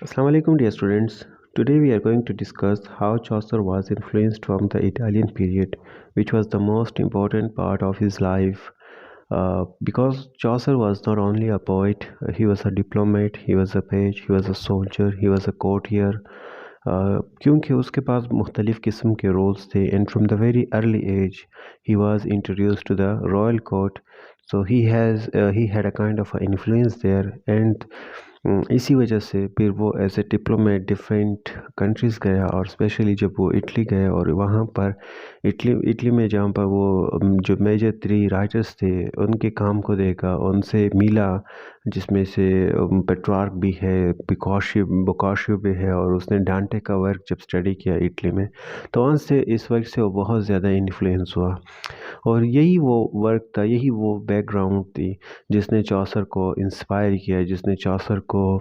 Assalamu alaikum dear students. Today we are going to discuss how Chaucer was influenced from the Italian period, which was the most important part of his life. Because Chaucer was not only a poet, he was a diplomat, he was a page, he was a soldier, he was a courtier. क्योंकि उसके पास मुख्तलिफ़ किस्म के roles थे and from the very early age he was introduced to the royal court, so he had a kind of influence there and इसी वजह से फिर वो as a diplomat different countries गया और स्पेशली जब वो इटली गए और वहाँ पर इटली में जहाँ पर वो जो मेजर 3 राइटर्स थे उनके काम को देखा, उनसे मिला, जिसमें से पेट्रार्क भी है, बोकाशियो भी है और उसने डांटे का वर्क जब स्टडी किया इटली में तो वहाँ से इस वर्क से वो बहुत ज़्यादा इन्फ्लुएंस हुआ। और यही वो वर्क था, यही वो बैकग्राउंड थी जिसने चौसर को इंस्पायर किया, जिसने चौसर को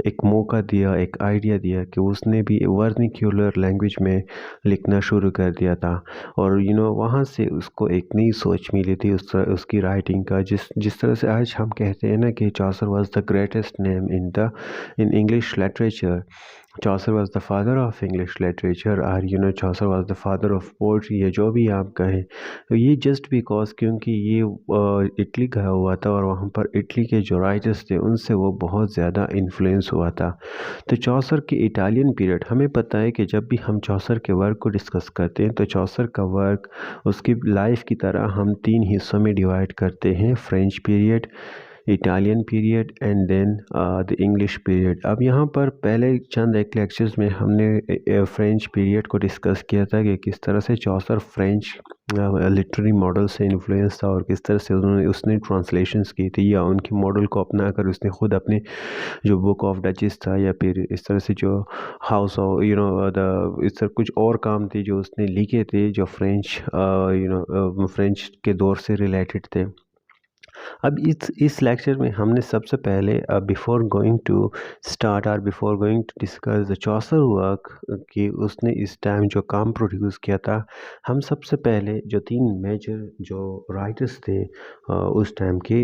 एक मौका दिया, एक आइडिया दिया कि उसने भी वर्निक्यूलर लैंग्वेज में लिखना शुरू कर दिया था। और वहाँ से उसको एक नई सोच मिली थी उसकी राइटिंग का, जिस तरह से आज हम कहते हैं ना कि Chaucer was the greatest name in English literature. Chaucer was the father of English literature और Chaucer was the father of poetry, ये जो भी आप कहें, तो ये जस्ट बिकॉज क्योंकि ये इटली गया हुआ था और वहाँ पर इटली के जो राइटर्स थे उनसे वो बहुत ज़्यादा इन्फ्लुएंस हुआ था। तो चौसर के इटालियन पीरियड, हमें पता है कि जब भी हम चौसर के वर्क को डिस्कस करते हैं तो चौसर का वर्क उसकी लाइफ की तरह हम 3 हिस्सों में डिवाइड करते हैं, French period, Italian period and then the English period. अब यहाँ पर पहले चंद एक लेक्चर्स में हमने फ्रेंच पीरियड को डिस्कस किया था कि किस तरह से चौसर फ्रेंच लिटरेरी मॉडल से इन्फ्लुएंस था और किस तरह से उसने ट्रांसलेशंस की थी या उनके मॉडल को अपना कर उसने ख़ुद अपने जो बुक ऑफ डचेस था या फिर इस तरह से जो हाउस ऑफ द इस तरह कुछ और काम थे जो उसने लिखे थे जो फ्रेंच के दौर से रिलेटेड थे। अब इस लेक्चर में हमने सबसे पहले बिफोर गोइंग टू स्टार्ट और before going to discuss the Chaucer work कि उसने इस टाइम जो काम प्रोड्यूस किया था, हम सबसे पहले जो 3 मेजर जो राइटर्स थे उस टाइम के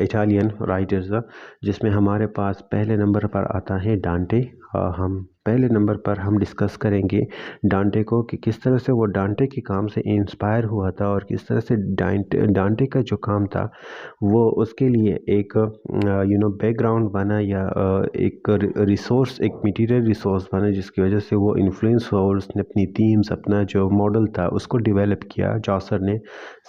इटालियन राइटर्स, जिसमें हमारे पास पहले नंबर पर आता है डांटे। हम पहले नंबर पर हम डिस्कस करेंगे डांटे को कि किस तरह से वो डांटे के काम से इंस्पायर हुआ था और किस तरह से डांटे का जो काम था वो उसके लिए एक बैकग्राउंड बना या एक रिसोर्स, एक मटेरियल रिसोर्स बना जिसकी वजह से वो इन्फ्लुएंस हुआ और उसने अपनी थीम्स, अपना जो मॉडल था उसको डेवलप किया चौसर ने।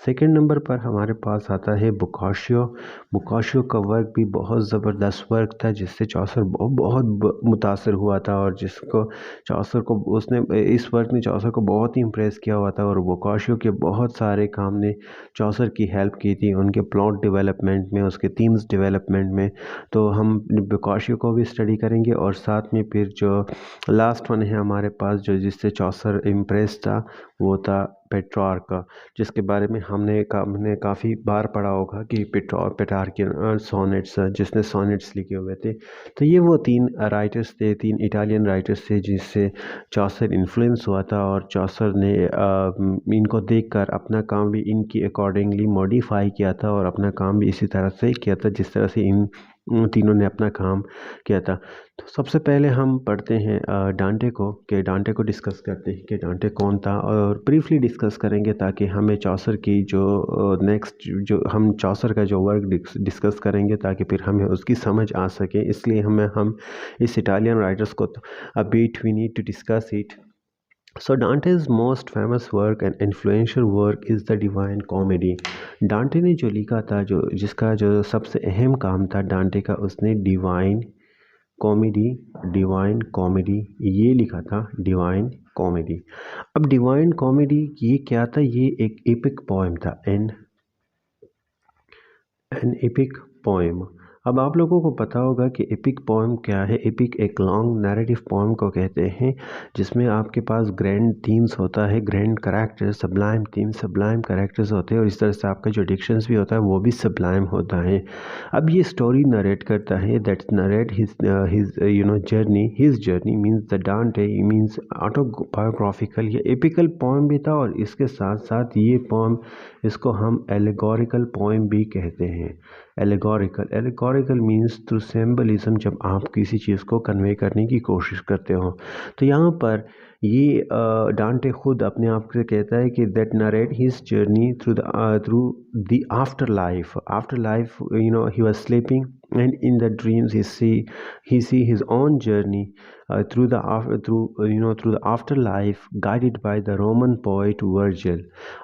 सेकंड नंबर पर हमारे पास आता है बोकाशियो का वर्क भी बहुत ज़बरदस्त वर्क था जिससे चौसर बहुत मुतासर हुआ था और जिसको चौसर को उसने इस वर्क ने चौसर को बहुत ही इम्प्रेस किया हुआ था और बोकाशियो के बहुत सारे काम ने चौसर की हेल्प की थी उनके प्लॉट डेवलपमेंट में, उसके थीम्स डेवलपमेंट में। तो हम बोकाशियो को भी स्टडी करेंगे और साथ में फिर जो लास्ट वन है हमारे पास जो जिससे चौसर इम्प्रेस था वो था पेट्रार्क का, जिसके बारे में हमने काफ़ी बार पढ़ा होगा कि पेट्रार्क के सोनेट्स, जिसने सोनेट्स लिखे हुए थे। तो ये वो 3 राइटर्स थे, 3 इटालियन राइटर्स थे जिससे चौसर इन्फ्लुएंस हुआ था और चौसर ने इनको देखकर अपना काम भी इनकी अकॉर्डिंगली मॉडिफाई किया था और अपना काम भी इसी तरह से किया था जिस तरह से इन तीनों ने अपना काम किया था। तो सबसे पहले हम पढ़ते हैं डांटे को डिस्कस करते हैं कि डांटे कौन था और ब्रीफली डिस्कस करेंगे ताकि हमें चौसर की जो नेक्स्ट जो हम चौसर का जो वर्क डिस्कस करेंगे ताकि फिर हमें उसकी समझ आ सके, इसलिए हम इस इटालियन राइटर्स को but we need to discuss it. So Dante's most famous work and influential work is the Divine Comedy. डांटे ने जो लिखा था, जिसका जो सबसे अहम काम था डांटे का, उसने डिवाइन कॉमेडी ये लिखा था, डिवाइन कॉमेडी। अब डिवाइन कॉमेडी ये क्या था? ये एक एपिक पोएम था, एन एपिक पोएम। अब आप लोगों को पता होगा कि एपिक पोएम क्या है। एपिक एक लॉन्ग नैरेटिव पोएम को कहते हैं जिसमें आपके पास ग्रैंड थीम्स होता है, grand characters, sublime themes, sublime characters होते हैं और इस तरह से आपका जो डिक्शंस भी होता है वो भी सब्लाइम होता है। अब ये स्टोरी नरेट करता है, that narrate his journey means the डांटे मीन्स ऑटोबायोग्राफिकल। ये एपिकल पोएम भी था और इसके साथ साथ ये पोएम, इसको हम एलेगोरिकल पोएम भी कहते हैं। एलिगोरिकल मीन्स थ्रू सिंबलिज्म, जब आप किसी चीज़ को कन्वे करने की कोशिश करते हो। तो यहाँ पर ये डांटे खुद अपने आप से कहता है कि that narrate his journey through the after life, you know, he was sleeping and in the dreams he see his own journey through the afterlife, guided by the Roman poet Virgil.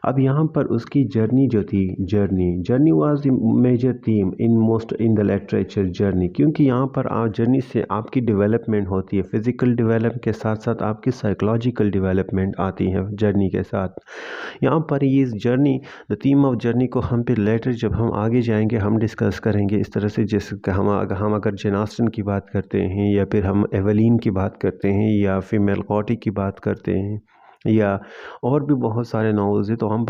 अब यहाँ पर उसकी journey जो थी, journey was the major theme in the literature, journey, क्योंकि यहाँ पर आप जर्नी से आपकी डेवलपमेंट होती है, फिजिकल डेवलपमेंट के साथ साथ आपकी साइकोलॉजिकल डेवलपमेंट आती है जर्नी के साथ। यहाँ पर ये journey, the theme of journey को हम फिर लेटर जब हम आगे जाएंगे हम डिस्कस करेंगे इस तरह से, जैसे हम अगर जेन ऑस्टन की बात करते हैं, या फिर हम एवेलिन की बात करते हैं, या फिर मेलकॉटी की बात करते हैं, या और भी बहुत सारे नॉवेल्स हैं, तो हम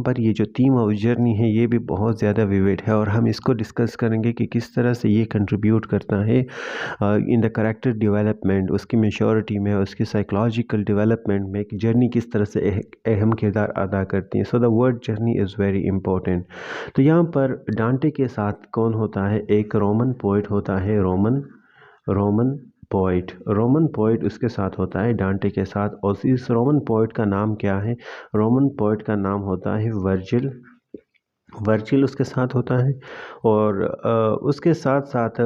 पर ये जो थीम ऑफ जर्नी है ये भी बहुत ज़्यादा विविड है, और हम इसको डिस्कस करेंगे कि किस तरह से ये कंट्रीब्यूट करता है इन द कैरेक्टर डेवलपमेंट, उसकी मैच्योरिटी में, उसकी साइकोलॉजिकल डेवलपमेंट में, कि जर्नी किस तरह से अहम किरदार अदा करती है। So the word journey is very important. तो यहाँ पर डांटे के साथ कौन होता है? एक रोमन पोइट होता है, रोमन पोइट उसके साथ होता है डांटे के साथ। और इस रोमन पोइट का नाम क्या है? रोमन पोइट का नाम होता है वर्जिल उसके साथ होता है। और उसके साथ साथ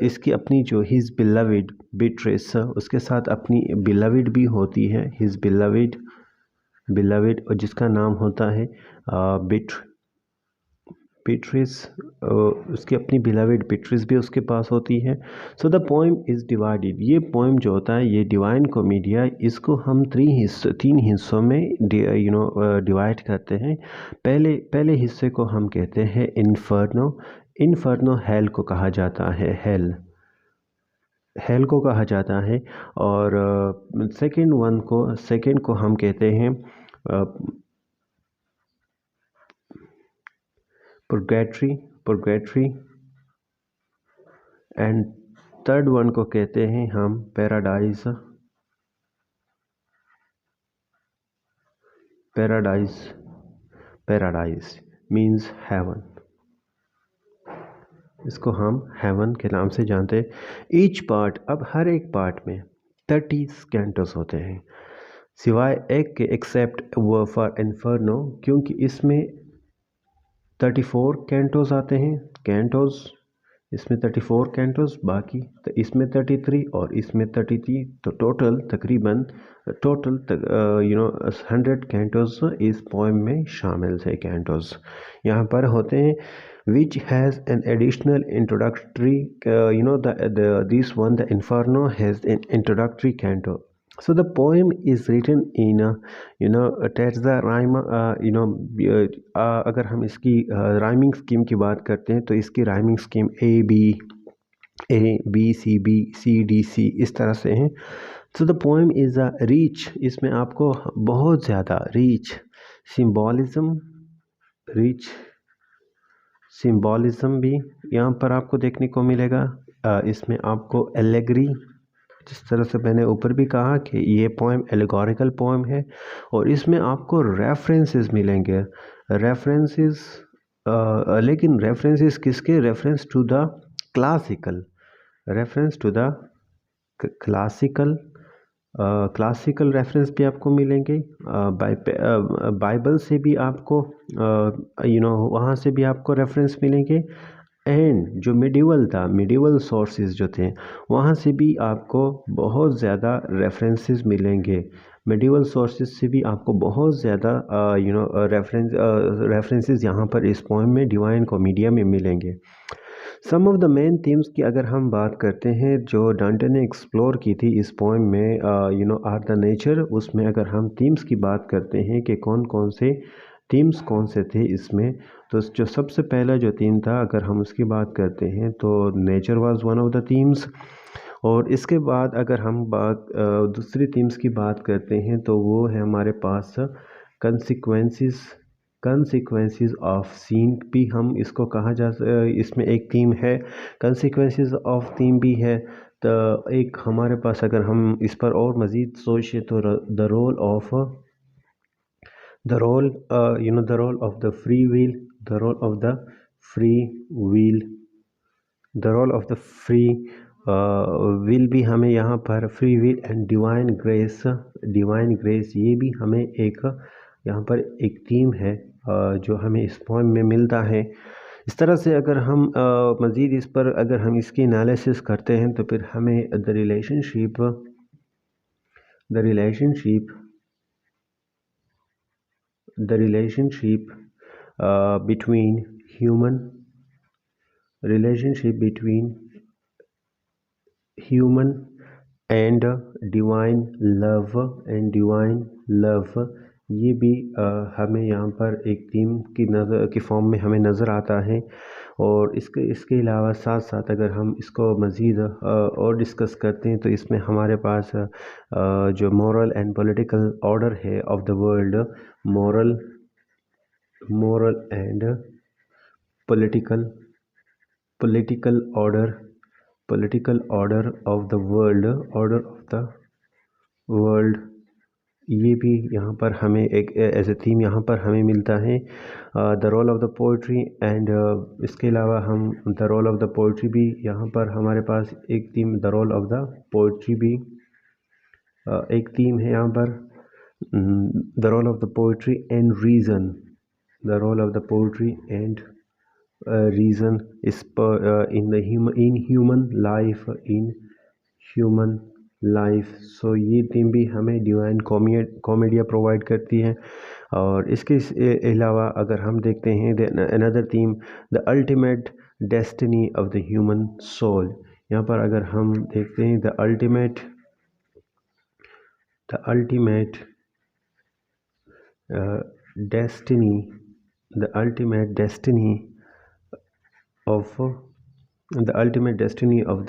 इसकी अपनी जो हिज बिलविड बिट्रेस, उसके साथ अपनी बिलविड भी होती है, हिज बिलविड, और जिसका नाम होता है बिट्रिस, उसकी अपनी बिलविड बिट्रिस भी उसके पास होती है। So the poem is divided, ये पोइम जो होता है, ये डिवाइन कॉमेडिया, इसको हम तीन हिस्सों में डिवाइड करते हैं। पहले हिस्से को हम कहते हैं इन्फर्नो हेल को कहा जाता है, हेल को कहा जाता है। और सेकेंड को हम कहते हैं पुरगेटरी, एंड थर्ड वन को कहते हैं हम पैराडाइज मीन्स हेवन, इसको हम हेवन के नाम से जानते हैं। ईच पार्ट, अब हर एक पार्ट में 30 कैंटोस होते हैं, सिवाय एक के, एक्सेप्ट वो फॉर इन्फर्नो, क्योंकि इसमें 34 कैंटोस आते हैं, इसमें 34 कैंटोस, बाकी तो इसमें 33 और इसमें 33, तो टोटल 100 कैंटोस इस पोएम में शामिल थे। कैंटोस यहाँ पर होते हैं which has an additional introductory, the Inferno has an introductory canto. So the poem is written in terza rhyme, अगर हम इसकी राइमिंग स्कीम की बात करते हैं, तो इसकी rhyming scheme A B C B C D C इस तरह से हैं। So the poem is a rich, इसमें आपको बहुत ज़्यादा रिच सिंबॉलिज्म भी यहाँ पर आपको देखने को मिलेगा। इसमें आपको एलेगरी, जिस तरह से मैंने ऊपर भी कहा कि ये पोएम एलिगोरिकल पोएम है, और इसमें आपको रेफरेंसेस मिलेंगे, लेकिन रेफरेंसेस किसके? Reference to the classical reference भी आपको मिलेंगे, बाइबल से भी आपको वहाँ से भी आपको रेफरेंस मिलेंगे, एंड जो मिडिवल सोर्सेज जो थे वहाँ से भी आपको बहुत ज़्यादा रेफरेंसेस मिलेंगे, मिडिवल सोर्सेज से भी आपको बहुत ज़्यादा रेफरेंसेस यहाँ पर इस पोएम में डिवाइन कॉमेडिया में मिलेंगे। सम ऑफ द मेन थीम्स की अगर हम बात करते हैं जो डांटे ने एक्सप्लोर की थी इस पोएम में, आर द नेचर, उसमें अगर हम थीम्स की बात करते हैं कि कौन से थे इसमें, तो जो सबसे पहला जो थीम था अगर हम उसकी बात करते हैं तो nature was one of the themes. और इसके बाद अगर हम दूसरी थीम्स की बात करते हैं तो वो है हमारे पास कंसिक्वेंसेस ऑफ सीन भी हम इसको कहा जा, इसमें एक थीम है, कंसिक्वेंसेस ऑफ थीम भी है। तो एक हमारे पास अगर हम इस पर और मज़ीद सोचें तो the role of the free will, the role of the free will, the role of the free will भी हमें यहाँ पर free will and divine grace ये भी हमें एक यहाँ पर एक थीम है जो हमें इस पोएम में मिलता है। इस तरह से अगर हम मज़ीद इस पर अगर हम इसकी एनालिसिस करते हैं तो फिर हमें the relationship between human and divine love ये भी हमें यहाँ पर एक थीम की फॉर्म में हमें नज़र आता है। और इसके अलावा साथ साथ अगर हम इसको मज़ीद और डिस्कस करते हैं तो इसमें हमारे पास जो मॉरल एंड पॉलिटिकल ऑर्डर है of the world, moral and political order of the world ये भी यहाँ पर हमें एक एज ए थीम यहाँ पर हमें मिलता है। The role of the poetry and इसके अलावा हम the role of the poetry भी यहाँ पर हमारे पास एक theme, the role of the poetry भी एक थीम है यहाँ पर। The role of the poetry and reason, the role of the poetry and reason इस पर इन ह्यूमन लाइफ। सो ये थीम भी हमें डिवाइन कॉमेडिया प्रोवाइड करती है। और इसके अलावा अगर हम देखते हैं another theme, the ultimate destiny of the human soul. यहाँ पर अगर हम देखते हैं the ultimate destiny of the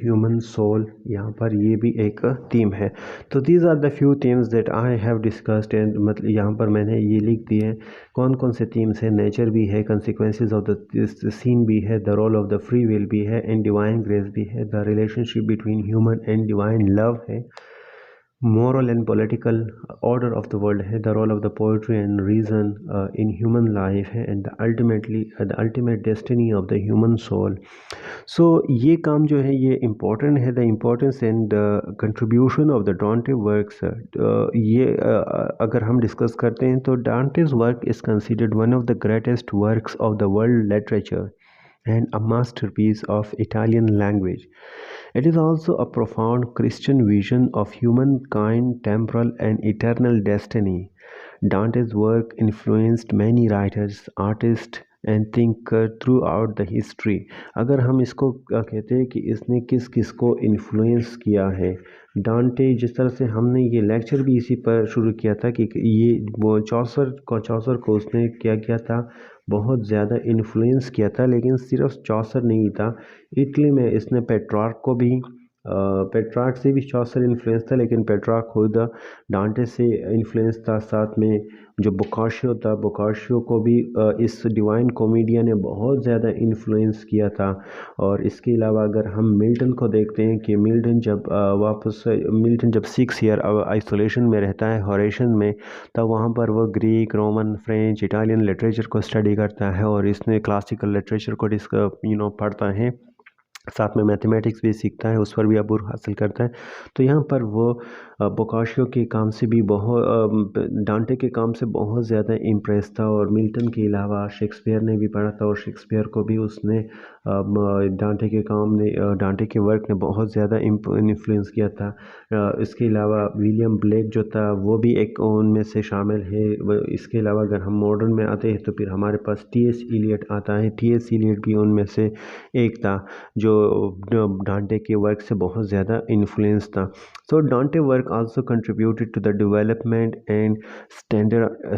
human soul, यहाँ पर ये भी एक थीम है। तो these are the few themes that I have discussed and मतलब यहाँ पर मैंने ये लिख दिए हैं कौन कौन से थीम्स है। नेचर भी है, कंसिक्वेंसेस ऑफ द सीन भी है, the role of the free will भी है एंड डिवाइन ग्रेस भी है, the relationship between human and divine love है, moral and political order of the world है, the role of the poetry and reason in human life है, and the ultimate destiny of the human soul। so ये काम जो है ये important है, the importance and contribution of the Dante works ये अगर हम डिस्कस करते हैं तो Dante's work is considered one of the greatest works of the world literature and a masterpiece of Italian language. It is also a profound Christian vision of humankind, temporal and eternal destiny. Dante's work influenced many writers, artists and thinkers throughout the history। अगर हम इसको कहते हैं कि इसने किस किस को इन्फ्लुएंस किया है, डांटे जिस तरह से हमने ये लेक्चर भी इसी पर शुरू किया था कि ये वो चौसर को उसने क्या किया था, बहुत ज़्यादा इन्फ्लुएंस किया था। लेकिन सिर्फ चौसर नहीं था, इटली में इसने पेट्रार्क को भी पेट्रार्क से भी चौसर इन्फ्लुएंस था, लेकिन पेट्रार्क खुद डांटे से इन्फ्लुएंस था। साथ में जो बोकाशियो था, बोकाशियो को भी इस डिवाइन कॉमेडिया ने बहुत ज़्यादा इन्फ्लुएंस किया था। और इसके अलावा अगर हम मिल्टन को देखते हैं कि मिल्टन जब 6 ईयर आइसोलेशन में रहता है हॉरेशन में, तब वहाँ पर वो Greek, Roman, French, Italian literature को स्टडी करता है और इसने क्लासिकल लिटरेचर को पढ़ता है, साथ में मैथमेटिक्स भी सीखता है, उस पर भी अबूर हासिल करता है। तो यहाँ पर वो बोकाशियो के काम से भी डांटे के काम से बहुत ज़्यादा इम्प्रेस था। और मिल्टन के अलावा शेक्सपियर ने भी पढ़ा था और शेक्सपियर को भी उसने डांटे के वर्क ने बहुत ज़्यादा इन्फ्लुएंस किया था। इसके अलावा विलियम ब्लेक जो था वो भी एक उनमें से शामिल है। इसके अलावा अगर हम मॉडर्न में आते हैं तो फिर हमारे पास टी.एस. इलियट आता है। टी.एस. इलियट भी उनमें से एक था जो डांटे के वर्क से बहुत ज़्यादा इन्फ्लुएंस था। So Dante work also contributed to the development and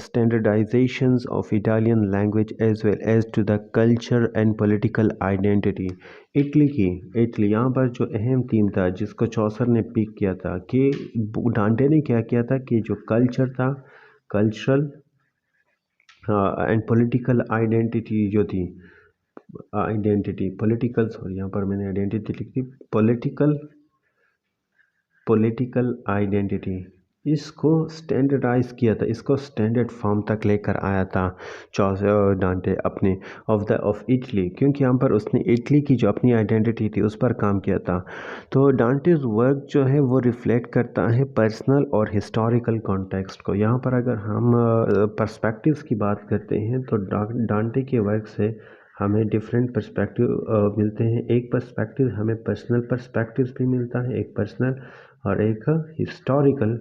standardizations of Italian language as well as to the culture and political identity। Italy यहाँ पर जो अहम थीम था जिसको चौसर ने पिक किया था कि डांटे ने क्या किया था कि जो कल्चर था, कल्चरल एंड पॉलिटिकल आइडेंटिटी जो थी, पॉलिटिकल, सॉरी यहाँ पर मैंने आइडेंटिटी लिखी, पॉलिटिकल आइडेंटिटी, इसको स्टैंडर्डाइज किया था, इसको स्टैंडर्ड फॉर्म तक लेकर आया था डांटे अपने ऑफ इटली, क्योंकि यहाँ पर उसने इटली की जो अपनी आइडेंटिटी थी उस पर काम किया था। तो डांटेज वर्क जो है वो रिफ्लेक्ट करता है पर्सनल और हिस्टोरिकल कॉन्टेक्स्ट को। यहाँ पर अगर हम पर्सपेक्टिव्स की बात करते हैं तो डांटे के वर्क से हमें डिफरेंट पर्सपेक्टिव मिलते हैं। एक पर्सपेक्टिव हमें पर्सनल पर्सपेक्टिव भी मिलता है, एक पर्सनल और एक हिस्टोरिकल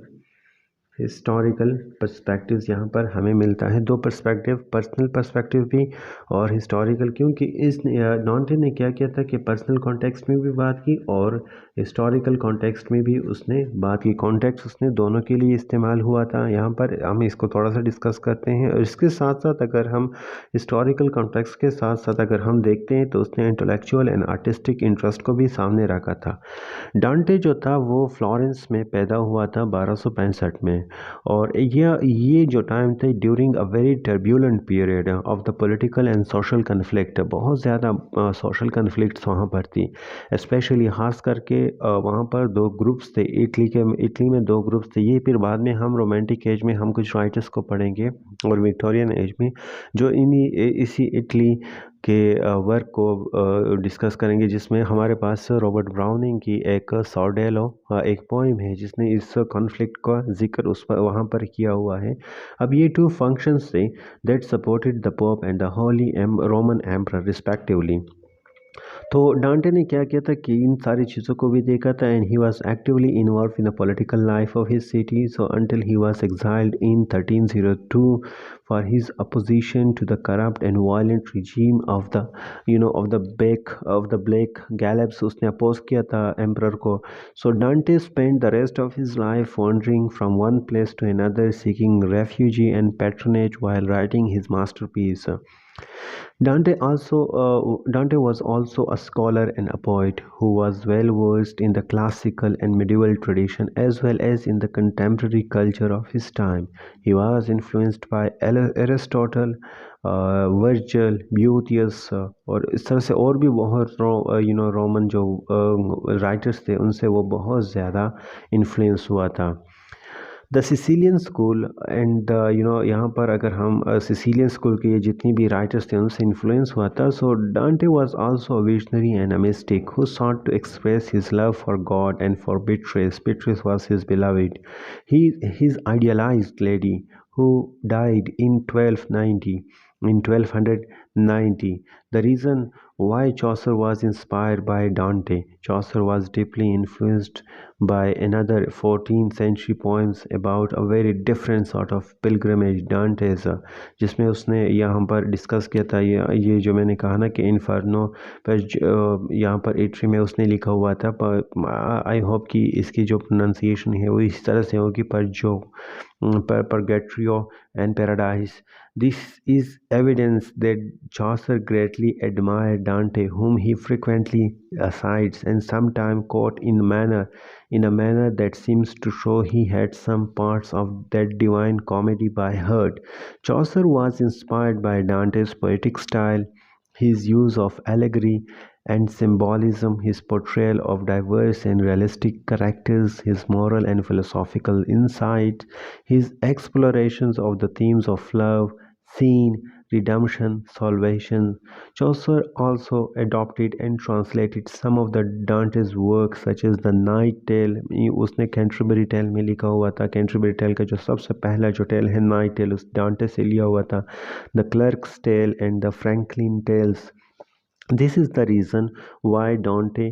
हिस्टोरिकल पर्सपेक्टिव्स यहाँ पर हमें मिलता है। दो पर्सपेक्टिव, पर्सनल पर्सपेक्टिव भी और हिस्टोरिकल, क्योंकि इस डॉन्टे ने क्या किया था कि पर्सनल कॉन्टेक्स्ट में भी बात की और हिस्टोरिकल कॉन्टेक्स्ट में भी उसने बात की। कॉन्टेक्स्ट उसने दोनों के लिए इस्तेमाल हुआ था। यहाँ पर हम इसको थोड़ा सा डिस्कस करते हैं और इसके साथ साथ अगर हम हिस्टोरिकल कॉन्टेक्स्ट के साथ साथ अगर हम देखते हैं तो उसने इंटेलेक्चुअल एंड आर्टिस्टिक इंटरेस्ट को भी सामने रखा था। डांटे जो था वो फ्लोरेंस में पैदा हुआ था 1265 में, और ये जो टाइम थे during a very turbulent period of the political and social conflict. बहुत ज़्यादा सोशल कन्फ्लिक्ट्स वहाँ पर थी, स्पेशली खास करके वहाँ पर दो ग्रुप्स थे। इटली में दो ग्रुप्स थे। ये फिर बाद में हम रोमांटिक एज में हम कुछ राइटर्स को पढ़ेंगे और विक्टोरियन एज में जो इसी इटली के वर्क को डिस्कस करेंगे, जिसमें हमारे पास रॉबर्ट ब्राउनिंग की एक सॉर्डेलो एक पोइम है जिसने इस कॉन्फ्लिक्ट का जिक्र उस पर वहाँ पर किया हुआ है। अब ये टू फंक्शंस थे that supported the pope and the Holi Roman emperor respectively. तो डांटे ने क्या किया था कि इन सारी चीज़ों को भी देखा था, and he was actively involve in the political life of his city, so until he was exiled in 1302 for his opposition to the corrupt and violent regime of the of the black Guelphs. उसने oppose किया था emperor को। So Dante spend the rest of his life wandering from one place to another seeking refugee and patronage while writing his masterpiece. Dante was also a scholar and a poet who was well versed in the classical and medieval tradition as well as in the contemporary culture of his time. He was influenced by Aristotle, Virgil, Boethius और इस तरह से और भी बहुत Roman जो writers थे उनसे वो बहुत ज़्यादा इन्फ्लुएंस हुआ था। द सिसिलियन स्कूल एंड यहाँ पर अगर हम सिसिलियन स्कूल के ये जितनी भी राइटर्स थे उनसे इन्फ्लुएंस हुआ था। सो डांटे was also a visionary and a mistake who sought to express his love for God and for Beatrice. Beatrice was his beloved. His idealized lady who died in 1290. The reason why Chaucer was inspired by Dante. Chaucer was deeply influenced by another 14th century poems about a very different sort of pilgrimage, Dante's, जिसमें उसने यहाँ पर discuss किया था ये जो मैंने कहा ना कि इन्फर्नो पर यहाँ पर इटरी में उसने लिखा हुआ था। पर आई होप कि इसकी जो प्रोनाउंसिएशन है वो इस तरह से होगी, पर जो Purgatorio and Paradise. This is evidence that Chaucer greatly admired Dante, whom he frequently cites and sometimes quote in a manner that seems to show he had some parts of that divine comedy by heart. Chaucer was inspired by Dante's poetic style, his use of allegory and symbolism, his portrayal of diverse and realistic characters, his moral and philosophical insight, his explorations of the themes of love, sin, redemption, salvation. Chaucer also adopted and translated some of the Dante's works such as the Night Tale. उसने Canterbury tell में लिखा हुआ था। Canterbury tell का जो सबसे पहला जो टेल है नाइट टेल उस डांटे से लिया हुआ था। The clerk's tale and the Franklin tales. This is the reason why Dante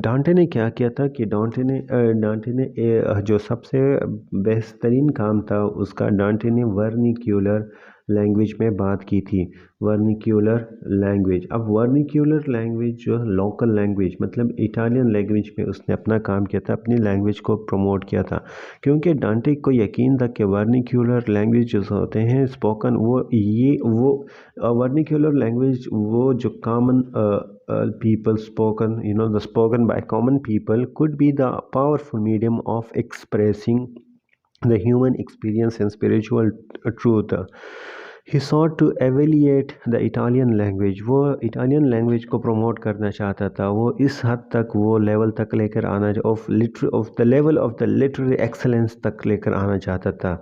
Dante ने क्या किया था कि डांटे ने जो सबसे बेहतरीन काम था उसका, डांटे ने वर्निक्यूलर लैंग्वेज में बात की थी। वर्निक्यूलर लैंग्वेज, अब वर्निक्यूलर लैंग्वेज जो लोकल लैंग्वेज मतलब इटालियन लैंग्वेज में उसने अपना काम किया था, अपनी लैंग्वेज को प्रमोट किया था, क्योंकि डांटे को यकीन था कि वर्निक्यूलर लैंग्वेज जो होते हैं स्पोकन वो वर्निक्यूलर लैंग्वेज वो जो common people spoken, the spoken by common people could be the powerful medium of expressing the human experience and spiritual truth. He sought to elevate the Italian language. वो Italian language को promote करना चाहता था। वो इस हद तक वो लेवल तक लेकर आना of the level of the literary excellence तक लेकर आना चाहता था,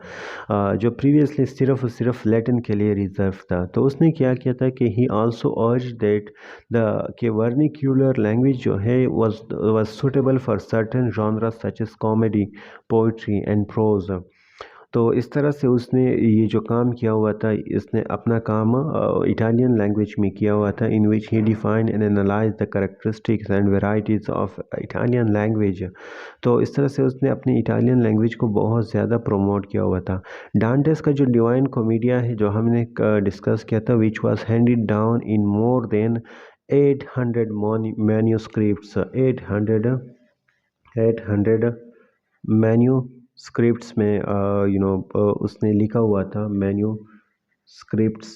जो प्रीवियसली सिर्फ और सिर्फ लैटिन के लिए रिजर्व था। तो उसने क्या किया था कि ही आल्सो अर्ज दैट द के वर्निक्यूलर लैंग्वेज जो है was suitable for certain genres such as comedy, poetry and prose। तो इस तरह से उसने ये जो काम किया हुआ था, इसने अपना काम इटालियन लैंग्वेज में किया हुआ था, in which he define and analyse the characteristics and varieties of Italian language. तो इस तरह से उसने अपनी इटालियन लैंग्वेज को बहुत ज़्यादा प्रमोट किया हुआ था। डांटेस का जो डिवाइन कॉमेडिया है जो हमने डिस्कस किया था, which was handed down in more than 800 manuscripts, 800 manuscripts में उसने लिखा हुआ था। मैन्यूस्क्रिप्ट्स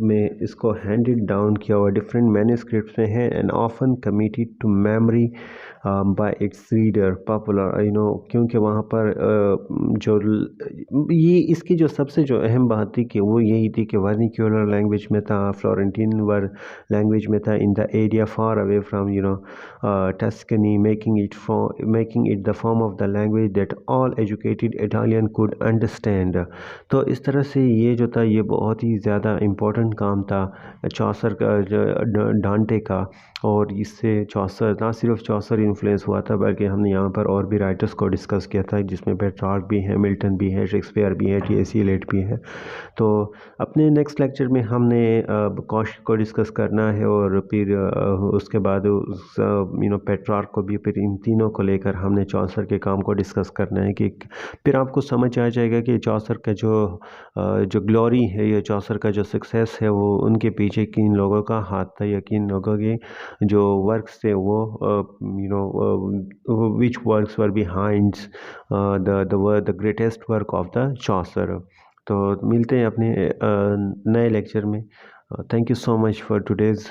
में इसको हैंडेड डाउन किया हुआ डिफरेंट मैन्यूस्क्रिप्ट्स में है, and often committed to memory by its reader popular, क्योंकि वहाँ पर जो ये इसकी जो सबसे जो अहम बात थी कि वो यही थी कि वर्निक्यूलर लैंग्वेज में था, फ्लोरेंटीन वर लैंग्वेज में था, in the area far away from Tuscany, making it the form of the language that all educated Italian could understand। तो इस तरह से ये जो था ये बहुत ही ज़्यादा इम्पोर्टेंट काम था चौसर का, डांटे का। और इससे चौसर, ना सिर्फ चौसर इन्फ्लुएंस हुआ था बल्कि हमने यहाँ पर और भी राइटर्स को डिस्कस किया था, जिसमें पेट्रार्क भी है, मिल्टन भी है, शेक्सपियर भी है, टी.एस. एलियट भी है। तो अपने नेक्स्ट लेक्चर में हमने कौशिक को डिस्कस करना है, और फिर उसके बाद उस पेट्रार्क को भी, फिर इन तीनों को लेकर हमने चौसर के काम को डिस्कस करना है। कि फिर आपको समझ आ जाएगा कि चौसर का जो ग्लोरी है, या चौसर का जो सक्सेस है, वो उनके पीछे किन लोगों का हाथ था, या किन लोगों के जो वर्क्स थे वो which works were behind the greatest work of the Chaucer. तो मिलते हैं अपने नए लेक्चर में। Thank you so much for today's